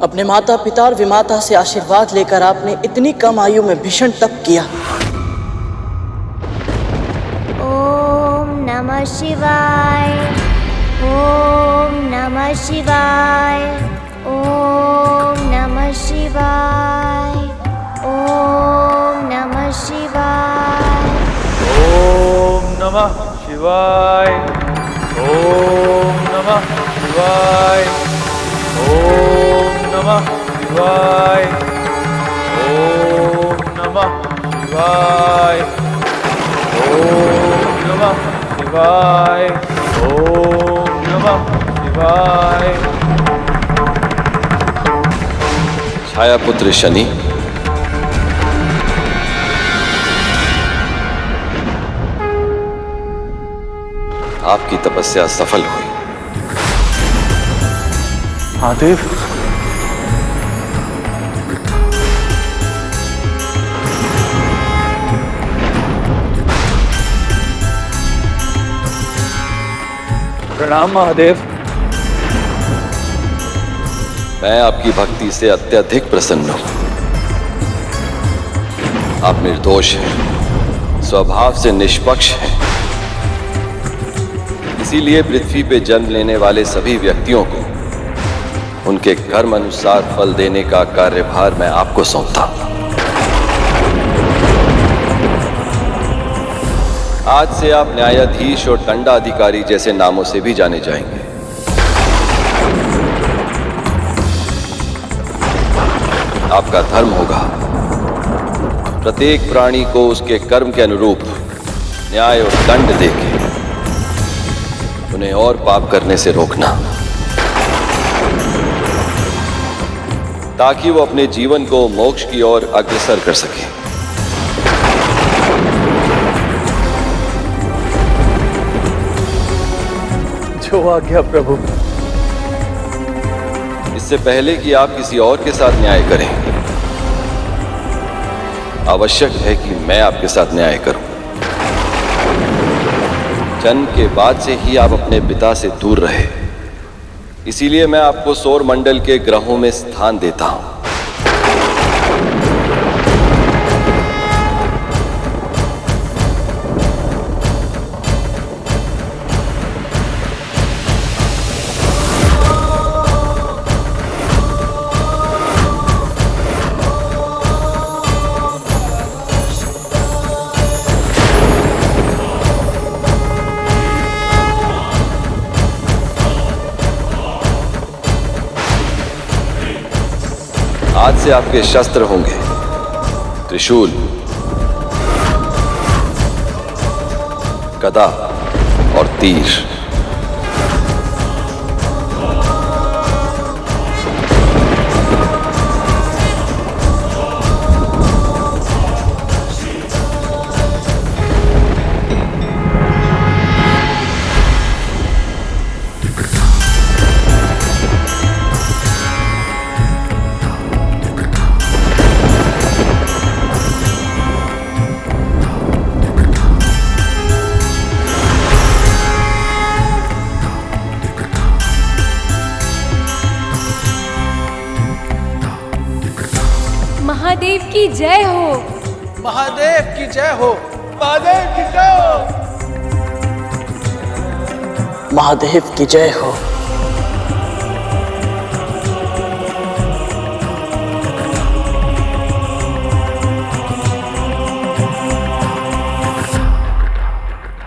अपने माता पिता और विमाता से आशीर्वाद लेकर आपने इतनी कम आयु में भीषण तप किया। ओम नमः शिवाय, ओम नमः शिवाय, ओम नमः शिवाय, ओम नमः शिवाय, ओम नमः शिवाय, ओम नमः शिवाय, ओम नमः शिवाय, ओम नमः शिवाय, ओम नमः शिवाय, ओम नमः शिवाय। छायापुत्र शनि, आपकी तपस्या सफल हुई। महादेव, प्रणाम महादेव। मैं आपकी भक्ति से अत्यधिक प्रसन्न हूं। आप निर्दोष हैं, स्वभाव से निष्पक्ष हैं। इसीलिए पृथ्वी पे जन्म लेने वाले सभी व्यक्तियों को उनके कर्म अनुसार फल देने का कार्यभार मैं आपको सौंपता हूं। आज से आप न्यायाधीश और दंडाधिकारी जैसे नामों से भी जाने जाएंगे। आपका धर्म होगा प्रत्येक प्राणी को उसके कर्म के अनुरूप न्याय और दंड देके उन्हें और पाप करने से रोकना, ताकि वो अपने जीवन को मोक्ष की ओर अग्रसर कर सके। जो आज्ञा प्रभु। इससे पहले कि आप किसी और के साथ न्याय करें, आवश्यक है कि मैं आपके साथ न्याय करूं। जन्म के बाद से ही आप अपने पिता से दूर रहे, इसीलिए मैं आपको सौर मंडल के ग्रहों में स्थान देता हूं। आज से आपके शस्त्र होंगे त्रिशूल, गदा और तीर। महादेव की जय हो, महादेव की जय हो, महादेव की जय हो, महादेव की जय हो।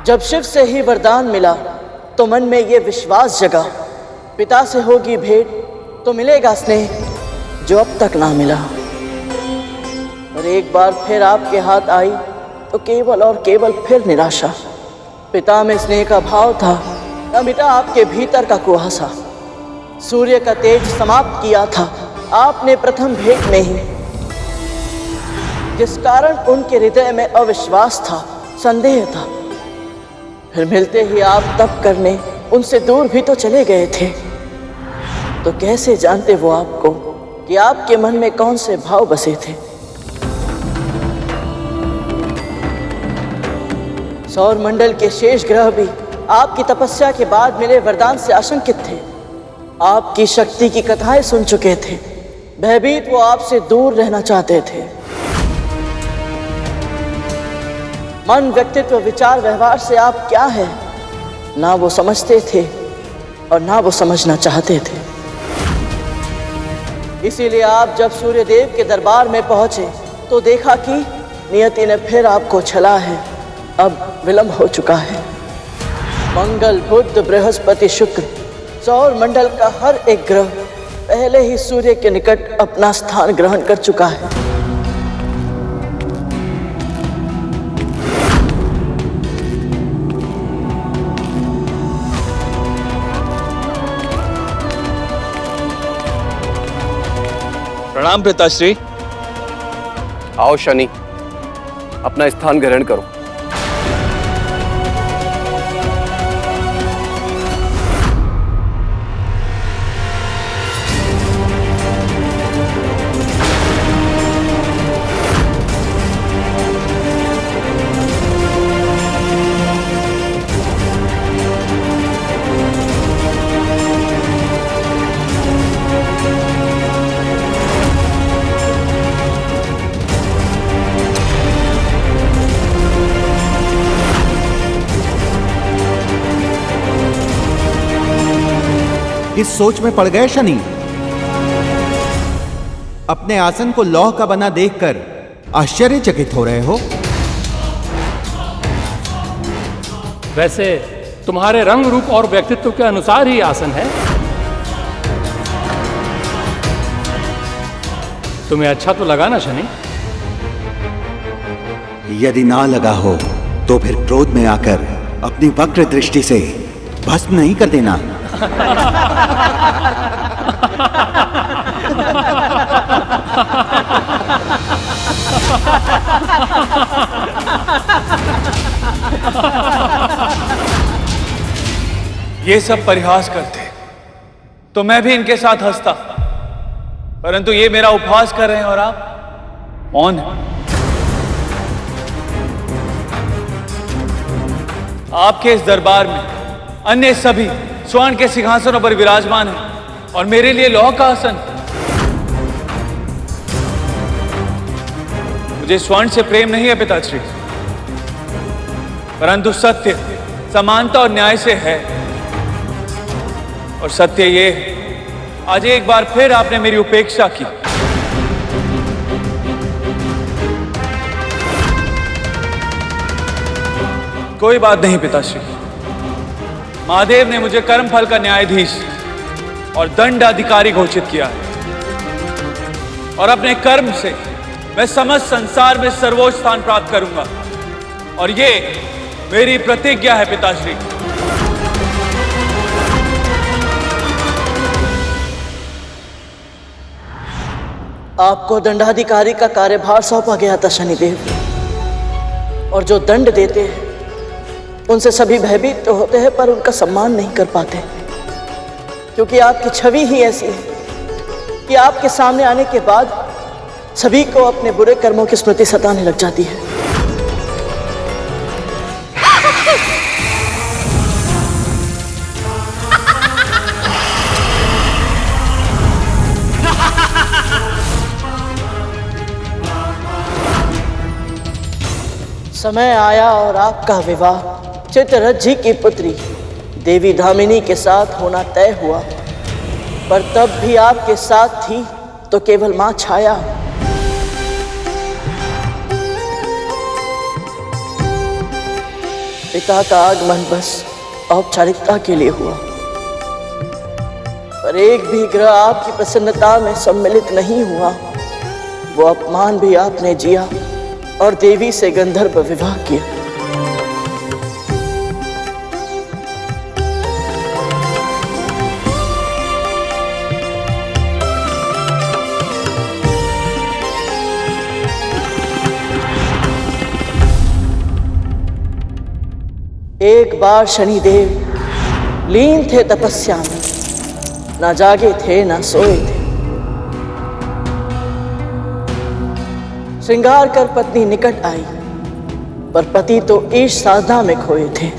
जब शिव से ही वरदान मिला तो मन में ये विश्वास जगा, पिता से होगी भेंट तो मिलेगा स्नेह जो अब तक ना मिला। और एक बार फिर आपके हाथ आई तो केवल और केवल फिर निराशा। पिता में स्नेह का भाव था, न मिटा आपके भीतर का कुहासा। सूर्य का तेज समाप्त किया था आपने प्रथम भेंट में ही, जिस कारण उनके हृदय में अविश्वास था, संदेह था। फिर मिलते ही आप तप करने उनसे दूर भी तो चले गए थे, तो कैसे जानते वो आपको कि आपके मन में कौन से भाव बसे थे। सौर मंडल के शेष ग्रह भी आपकी तपस्या के बाद मिले वरदान से आशंकित थे। आपकी शक्ति की कथाएं सुन चुके थे, भयभीत वो आपसे दूर रहना चाहते थे। मन, व्यक्तित्व, विचार, व्यवहार से आप क्या है ना वो समझते थे और ना वो समझना चाहते थे। इसीलिए आप जब सूर्यदेव के दरबार में पहुंचे तो देखा कि नियति ने फिर आपको छला है। अब विलंब हो चुका है। मंगल, बुध, बृहस्पति, शुक्र, सौर मंडल का हर एक ग्रह पहले ही सूर्य के निकट अपना स्थान ग्रहण कर चुका है। प्रणाम पिताश्री। आओ शनि, अपना स्थान ग्रहण करो। इस सोच में पड़ गए शनि। अपने आसन को लौह का बना देखकर आश्चर्यचकित हो रहे हो। वैसे तुम्हारे रंग, रूप और व्यक्तित्व के अनुसार ही आसन है। तुम्हें अच्छा तो लगा ना शनि? यदि ना लगा हो तो फिर क्रोध में आकर अपनी वक्र दृष्टि से भस्म नहीं कर देना। ये सब परिहास करते तो मैं भी इनके साथ हंसता, परंतु ये मेरा उपहास कर रहे हैं और आप मौन हैं। आपके इस दरबार में अन्य सभी स्वर्ण के सिंहासनों पर विराजमान हैं और मेरे लिए लौह का आसन। मुझे स्वर्ण से प्रेम नहीं है पिताश्री, परंतु सत्य, समानता और न्याय से है। और सत्य ये है, आज एक बार फिर आपने मेरी उपेक्षा की। कोई बात नहीं पिताश्री, महादेव ने मुझे कर्मफल का न्यायाधीश और दंडाधिकारी घोषित किया है और अपने कर्म से मैं समस्त संसार में सर्वोच्च स्थान प्राप्त करूंगा और ये मेरी प्रतिज्ञा है पिताश्री। आपको दंडाधिकारी का कार्यभार सौंपा गया था शनिदेव, और जो दंड देते हैं उनसे सभी भयभीत तो होते हैं पर उनका सम्मान नहीं कर पाते, क्योंकि आपकी छवि ही ऐसी है कि आपके सामने आने के बाद सभी को अपने बुरे कर्मों की स्मृति सताने लग जाती है। समय आया और आपका विवाह चित्ररथ की पुत्री देवी धामिनी के साथ होना तय हुआ, पर तब भी आपके साथ थी तो केवल मां छाया। पिता का आगमन बस औपचारिकता के लिए हुआ, पर एक भी ग्रह आपकी प्रसन्नता में सम्मिलित नहीं हुआ। वो अपमान भी आपने जिया और देवी से गंधर्व विवाह किया। एक बार शनिदेव लीन थे तपस्या में, ना जागे थे ना सोए थे। श्रृंगार कर पत्नी निकट आई, पर पति तो ईश साधना में खोए थे।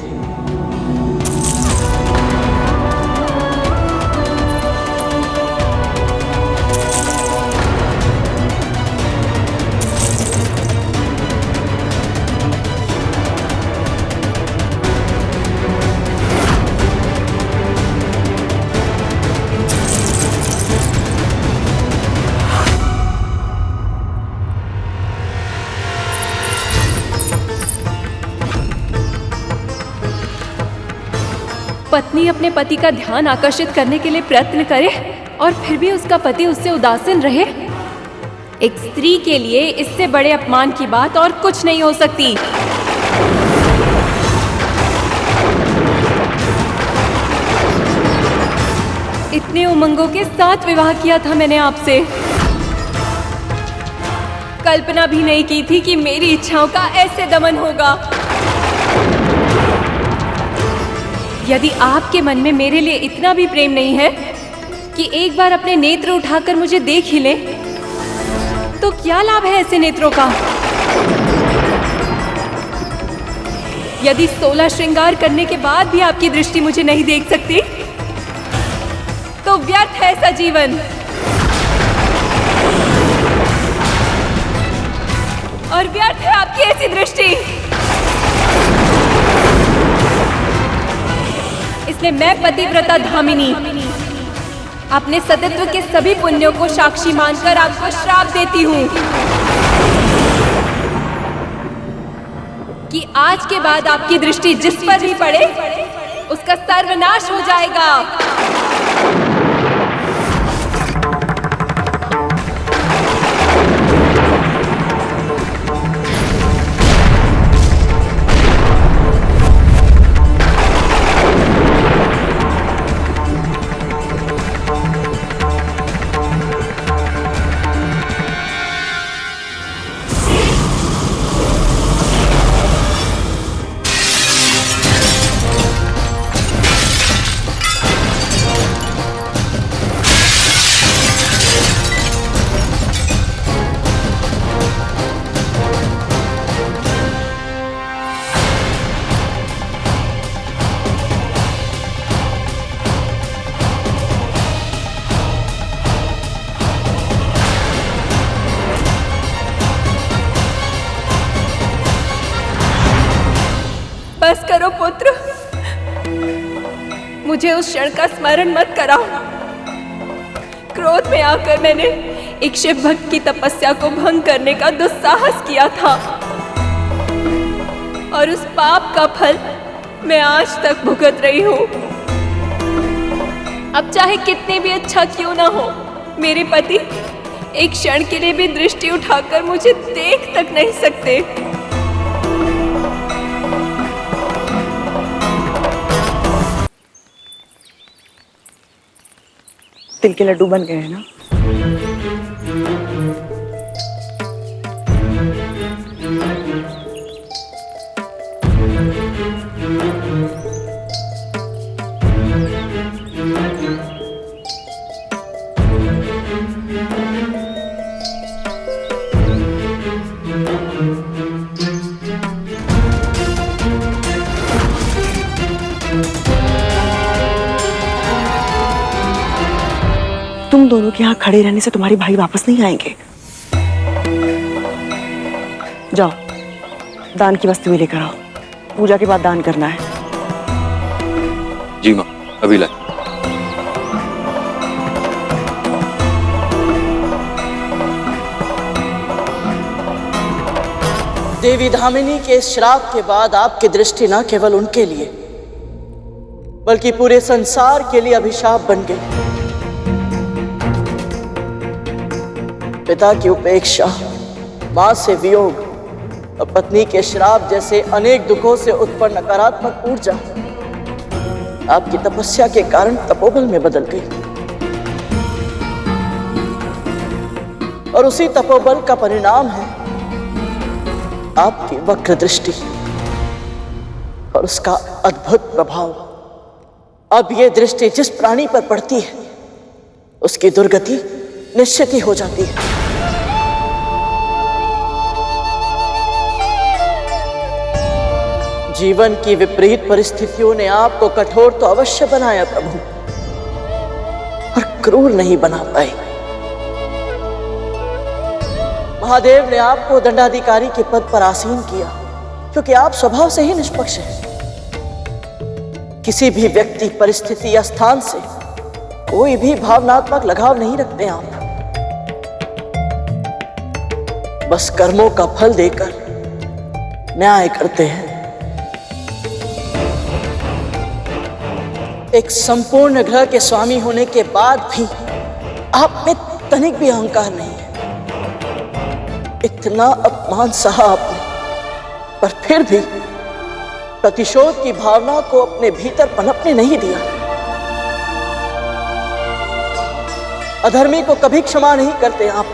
पत्नी अपने पति का ध्यान आकर्षित करने के लिए प्रयत्न करे और फिर भी उसका पति उससे उदासीन रहे, एक स्त्री के लिए इससे बड़े अपमान की बात और कुछ नहीं हो सकती। इतने उमंगों के साथ विवाह किया था मैंने आपसे। कल्पना भी नहीं की थी कि मेरी इच्छाओं का ऐसे दमन होगा। यदि आपके मन में मेरे लिए इतना भी प्रेम नहीं है कि एक बार अपने नेत्र उठाकर मुझे देख ही ले, तो क्या लाभ है ऐसे नेत्रों का? यदि 16 श्रृंगार करने के बाद भी आपकी दृष्टि मुझे नहीं देख सकती, तो व्यर्थ है ऐसा जीवन। और व्यर्थ है आपकी ऐसी दृष्टि। इसलिए मैं पतिव्रता धामिनी अपने सतीत्व के सभी पुण्यों को साक्षी मानकर आपको श्राप देती हूँ कि आज के बाद आपकी दृष्टि जिस पर भी पड़े उसका सर्वनाश हो जाएगा। बस करो पुत्र, मुझे उस क्षण का स्मरण मत कराओ। क्रोध में आकर मैंने एक शिव भक्त की तपस्या को भंग करने का दुस्साहस किया था और उस पाप का फल मैं आज तक भुगत रही हूँ। अब चाहे कितने भी अच्छा क्यों ना हो, मेरे पति एक क्षण के लिए भी दृष्टि उठाकर मुझे देख तक नहीं सकते। तिल के लड्डू बन गए हैं ना? तुम दोनों के यहाँ खड़े रहने से तुम्हारे भाई वापस नहीं आएंगे। जाओ, दान की वस्तु भी लेकर आओ। पूजा के बाद दान करना है। जी माँ, अभी लाए। देवी धामिनी के श्राप के बाद आपकी दृष्टि न केवल उनके लिए बल्कि पूरे संसार के लिए अभिशाप बन गई। पिता की उपेक्षा, मां से वियोग और पत्नी के श्राप जैसे अनेक दुखों से उत्पन्न नकारात्मक ऊर्जा आपकी तपस्या के कारण तपोबल में बदल गई और उसी तपोबल का परिणाम है आपकी वक्र दृष्टि और उसका अद्भुत प्रभाव। अब यह दृष्टि जिस प्राणी पर पड़ती है उसकी दुर्गति निश्चित ही हो जाती है। जीवन की विपरीत परिस्थितियों ने आपको कठोर तो अवश्य बनाया प्रभु, पर क्रूर नहीं बना पाए। महादेव ने आपको दंडाधिकारी के पद पर आसीन किया क्योंकि आप स्वभाव से ही निष्पक्ष हैं। किसी भी व्यक्ति, परिस्थिति या स्थान से कोई भी भावनात्मक लगाव नहीं रखते आप। बस कर्मों का फल देकर न्याय करते हैं। एक संपूर्ण ग्रह के स्वामी होने के बाद भी आप में तनिक भी अहंकार नहीं है। इतना अपमान सहा आपने, पर फिर भी प्रतिशोध की भावना को अपने भीतर पनपने नहीं दिया। अधर्मी को कभी क्षमा नहीं करते आप,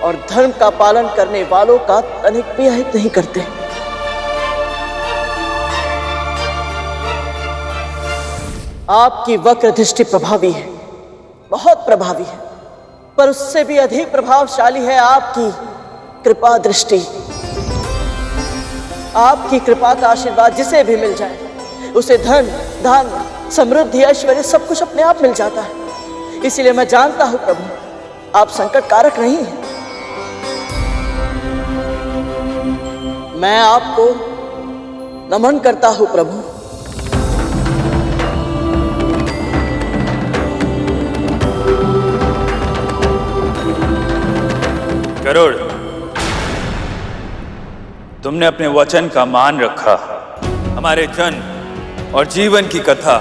और धर्म का पालन करने वालों का तनिक भी अहित नहीं करते। आपकी वक्र दृष्टि प्रभावी है, बहुत प्रभावी है, पर उससे भी अधिक प्रभावशाली है आपकी कृपा दृष्टि। आपकी कृपा का आशीर्वाद जिसे भी मिल जाए उसे धन, धन, समृद्धि, ऐश्वर्य सब कुछ अपने आप मिल जाता है। इसीलिए मैं जानता हूं प्रभु, आप संकट कारक नहीं हैं। मैं आपको नमन करता हूं प्रभु। गरुड़, तुमने अपने वचन का मान रखा। हमारे जन्म और जीवन की कथा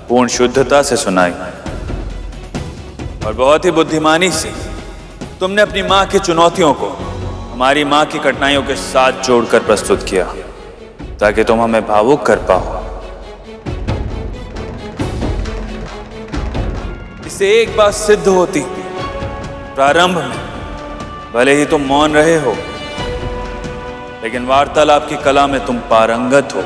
पूर्ण शुद्धता से सुनाई, और बहुत ही बुद्धिमानी से तुमने अपनी मां की चुनौतियों को हमारी मां की कठिनाइयों के साथ जोड़कर प्रस्तुत किया, ताकि तुम हमें भावुक कर पाओ। इससे एक बात सिद्ध होती, प्रारंभ में भले ही तुम मौन रहे हो, लेकिन वार्तालाप की कला में तुम पारंगत हो।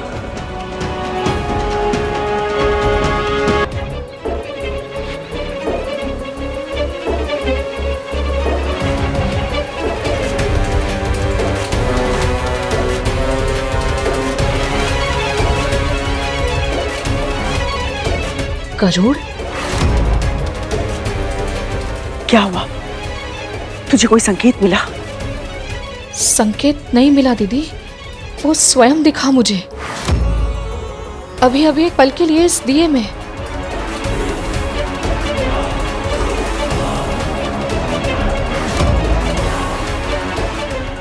गरुड़, क्या हुआ? तुझे कोई संकेत मिला? संकेत नहीं मिला दीदी, वो स्वयं दिखा मुझे अभी अभी एक पल के लिए इस दिए में।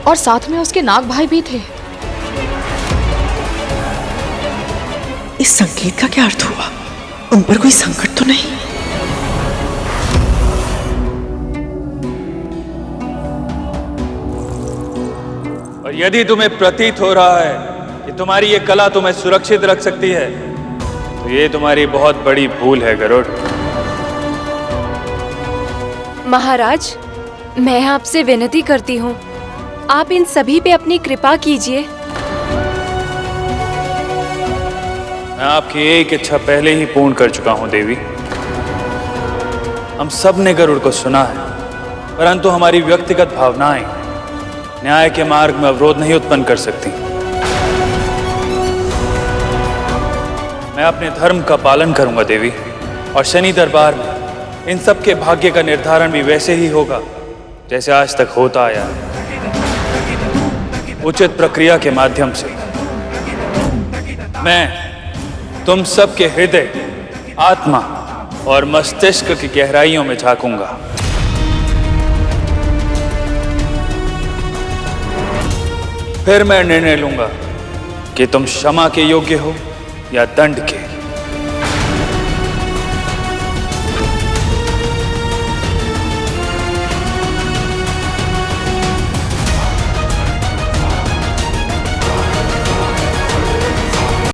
और साथ में उसके नाग भाई भी थे। इस संकेत का क्या अर्थ हुआ? उन पर कोई संकट तो नहीं? और यदि तुम्हें प्रतीत हो रहा है कि तुम्हारी ये कला तुम्हें सुरक्षित रख सकती है, तो ये तुम्हारी बहुत बड़ी भूल है गरुड़। महाराज, मैं आपसे विनती करती हूँ, आप इन सभी पे अपनी कृपा कीजिए। मैं आपकी एक इच्छा पहले ही पूर्ण कर चुका हूं देवी। हम सब ने गरुड़ को सुना है, परंतु हमारी व्यक्तिगत भावनाएं न्याय के मार्ग में अवरोध नहीं उत्पन्न कर सकती। मैं अपने धर्म का पालन करूंगा देवी, और शनि दरबार में इन सब के भाग्य का निर्धारण भी वैसे ही होगा जैसे आज तक होता आया है, उचित प्रक्रिया के माध्यम से। मैं तुम सबके हृदय, आत्मा और मस्तिष्क की गहराइयों में झांकूंगा। फिर मैं निर्णय लूंगा कि तुम क्षमा के योग्य हो या दंड के।